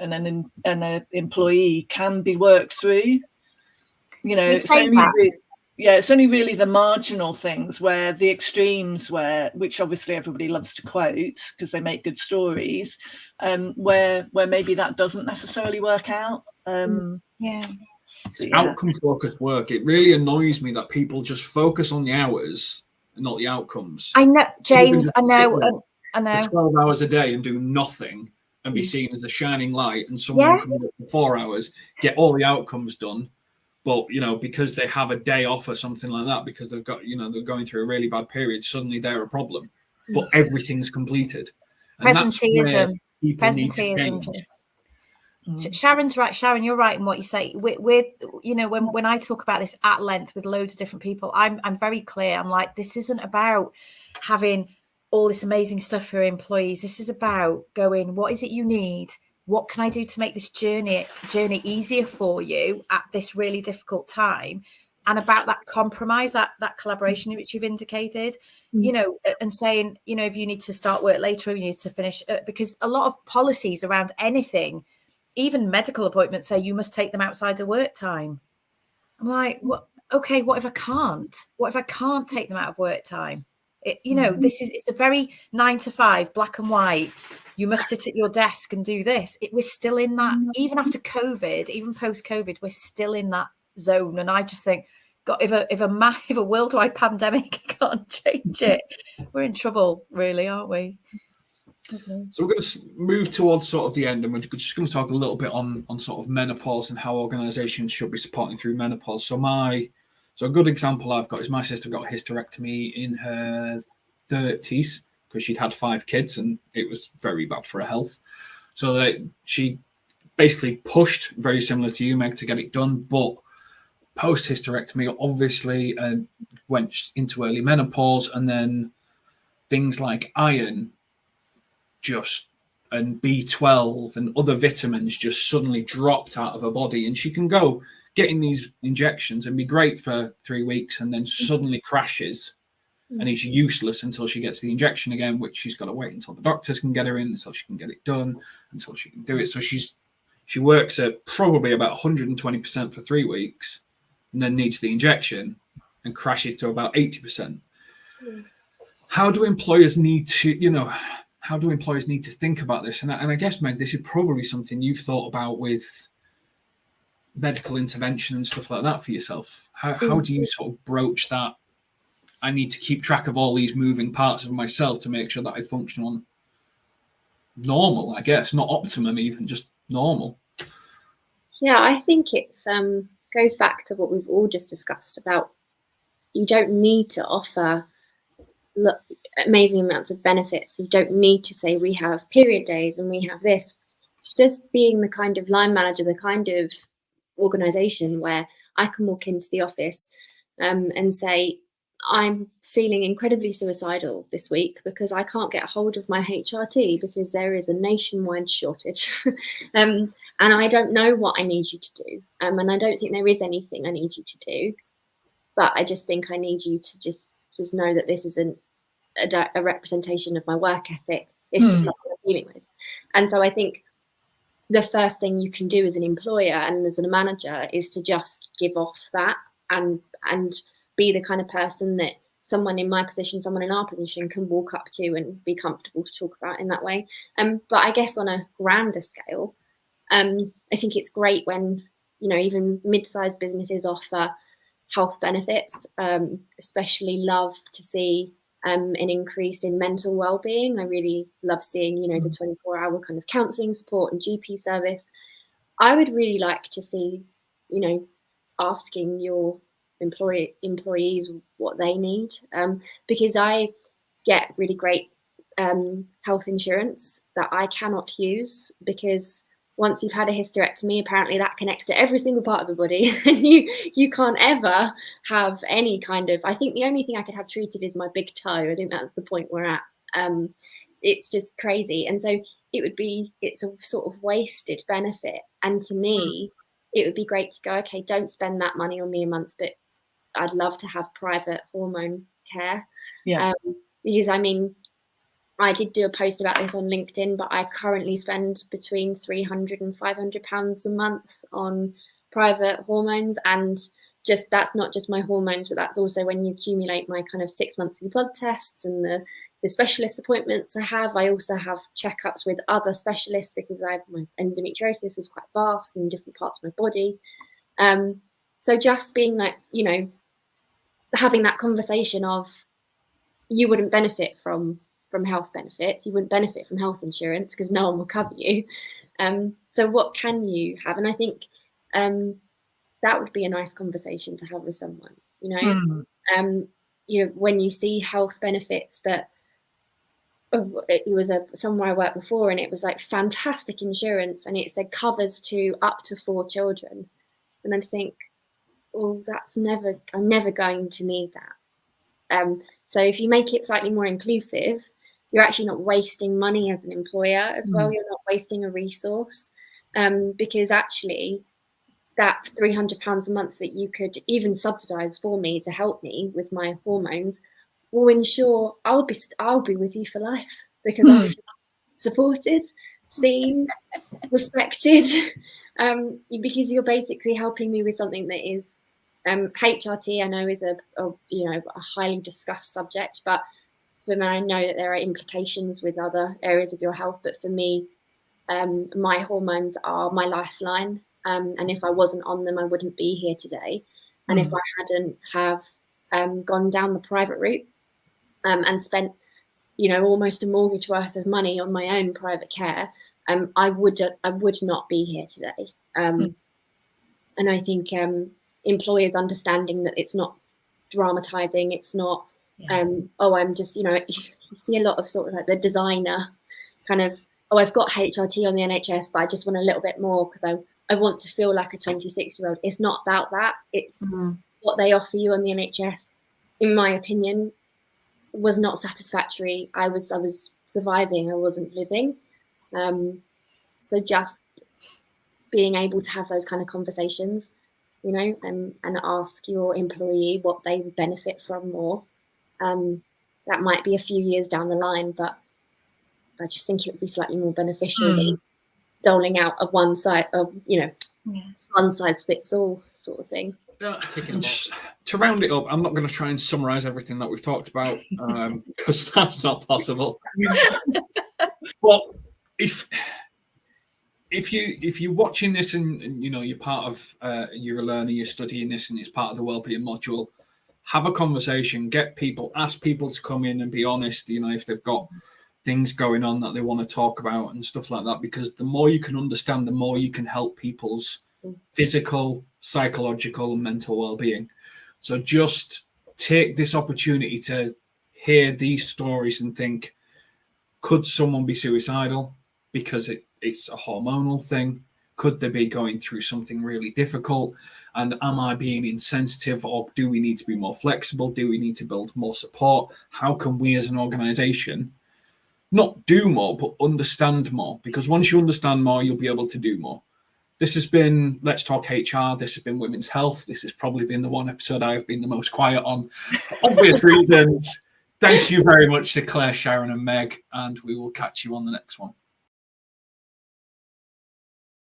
employee can be worked through. It's only really the marginal things, where the extremes, which obviously everybody loves to quote because they make good stories, where maybe that doesn't necessarily work out. Outcome focused work. It really annoys me that people just focus on the hours and not the outcomes. I know, James. I know. For 12 hours a day and do nothing and be seen as a shining light, and someone can work for 4 hours, get all the outcomes done, but because they have a day off or something like that, because they've got they're going through a really bad period, suddenly they're a problem, but everything's completed. And presenteeism. Presenteeism. Sharon's right. Sharon, you're right in what you say. We're when I talk about this at length with loads of different people, I'm very clear. I'm like, this isn't about having all this amazing stuff for employees. This is about going, what is it you need? What can I do to make this journey easier for you at this really difficult time? And about that compromise, that collaboration which you've indicated, and saying, if you need to start work later, or you need to finish, because a lot of policies around anything, even medical appointments, say you must take them outside of work time. I'm like, what? Okay, what if I can't? What if I can't take them out of work time? It's a very 9 to 5, black and white. You must sit at your desk and do this. We're still in that, even after COVID, even post-COVID, we're still in that zone. And I just think, God, if a worldwide pandemic can't change it, we're in trouble, really, aren't we? So we're going to move towards sort of the end, and we're just going to talk a little bit on sort of menopause and how organisations should be supporting through menopause. So a good example I've got is my sister got a hysterectomy in her 30s because she'd had 5 kids and it was very bad for her health. So that she basically pushed, very similar to you, Meg, to get it done. But post hysterectomy, obviously, went into early menopause, and then things like iron and B12 and other vitamins just suddenly dropped out of her body, and she can go getting these injections and be great for 3 weeks, and then suddenly crashes and is useless until she gets the injection again, which she's got to wait until the doctors can get her in, until she can get it done, until she can do it. So she works at probably about 120% for 3 weeks, and then needs the injection and crashes to about 80%. How do employers need to, how do employers need to think about this? And I guess, Meg, this is probably something you've thought about with medical intervention and stuff like that for yourself. How do you sort of broach that? I need to keep track of all these moving parts of myself to make sure that I function on normal, I guess, not optimum, even just normal. Yeah, I think it's goes back to what we've all just discussed about, you don't need to offer amazing amounts of benefits. You don't need to say we have period days and we have this. It's just being the kind of line manager, the kind of organization where I can walk into the office and say, I'm feeling incredibly suicidal this week because I can't get a hold of my HRT because there is a nationwide shortage. And I don't know what I need you to do. And I don't think there is anything I need you to do. but I just think I need you to just know that this isn't a representation of my work ethic. It's just something I'm dealing with. And so I think the first thing you can do as an employer and as a manager is to just give off that and be the kind of person that someone in my position, someone in our position can walk up to and be comfortable to talk about in that way. But I guess on a grander scale, I think it's great when, you know, even mid-sized businesses offer health benefits. Especially love to see an increase in mental well-being. I really love seeing, you know, the 24-hour kind of counselling support and GP service. I would really like to see, you know, asking your employees what they need, because I get really great health insurance that I cannot use, because once you've had a hysterectomy, apparently that connects to every single part of the body, and you can't ever have any kind of, I think the only thing I could have treated is my big toe. I think that's the point we're at. It's just crazy. And so it's a sort of wasted benefit. And to me, it would be great to go, okay, don't spend that money on me a month, but I'd love to have private hormone care. Yeah. Because I mean, I did do a post about this on LinkedIn, but I currently spend between £300 and £500 a month on private hormones. And just, that's not just my hormones, but that's also when you accumulate my kind of 6 monthly blood tests and the specialist appointments I have. I also have checkups with other specialists because my endometriosis was quite vast in different parts of my body. So just being like, you know, having that conversation of, you wouldn't benefit from health benefits, you wouldn't benefit from health insurance because no one will cover you. So what can you have? And I think that would be a nice conversation to have with someone, you know. You know, when you see health benefits that, it was somewhere I worked before, and it was like fantastic insurance, and it said covers to up to 4 children, and I think, well, I'm never going to need that. So if you make it slightly more inclusive, you're actually not wasting money as an employer as well. You're not wasting a resource, because actually that £300 a month that you could even subsidize for me to help me with my hormones will ensure I'll be with you for life, because I'll feel supported, seen, respected, because you're basically helping me with something that is HRT. I know is a highly discussed subject, but for me, I know that there are implications with other areas of your health. But for me, my hormones are my lifeline, and if I wasn't on them, I wouldn't be here today. And if I hadn't have gone down the private route and spent, you know, almost a mortgage worth of money on my own private care, I would not be here today. And I think employers understanding that it's not dramatizing, it's not I'm just, you know, you see a lot of sort of like the designer kind of, I've got HRT on the NHS, but I just want a little bit more because I want to feel like a 26-year-old. It's not about that. It's what they offer you on the NHS, in my opinion, was not satisfactory. I was surviving, I wasn't living. So just being able to have those kind of conversations, you know, and ask your employee what they would benefit from more. That might be a few years down the line, but I just think it would be slightly more beneficial than doling out a one size fits all sort of thing. To round it up, I'm not going to try and summarize everything that we've talked about because that's not possible. But if you're watching this and you know you're part of you're a learner, you're studying this, and it's part of the wellbeing module, have a conversation, ask people to come in and be honest. You know, if they've got things going on that they want to talk about and stuff like that, because the more you can understand, the more you can help people's physical, psychological, and mental well-being. So just take this opportunity to hear these stories and think, could someone be suicidal because it's a hormonal thing? Could they be going through something really difficult? And am I being insensitive, or do we need to be more flexible? Do we need to build more support? How can we as an organization not do more, but understand more? Because once you understand more, you'll be able to do more. This has been Let's Talk HR. This has been Women's Health. This has probably been the one episode I have been the most quiet on, for obvious reasons. Thank you very much to Claire, Sharon, and Meg, and we will catch you on the next one.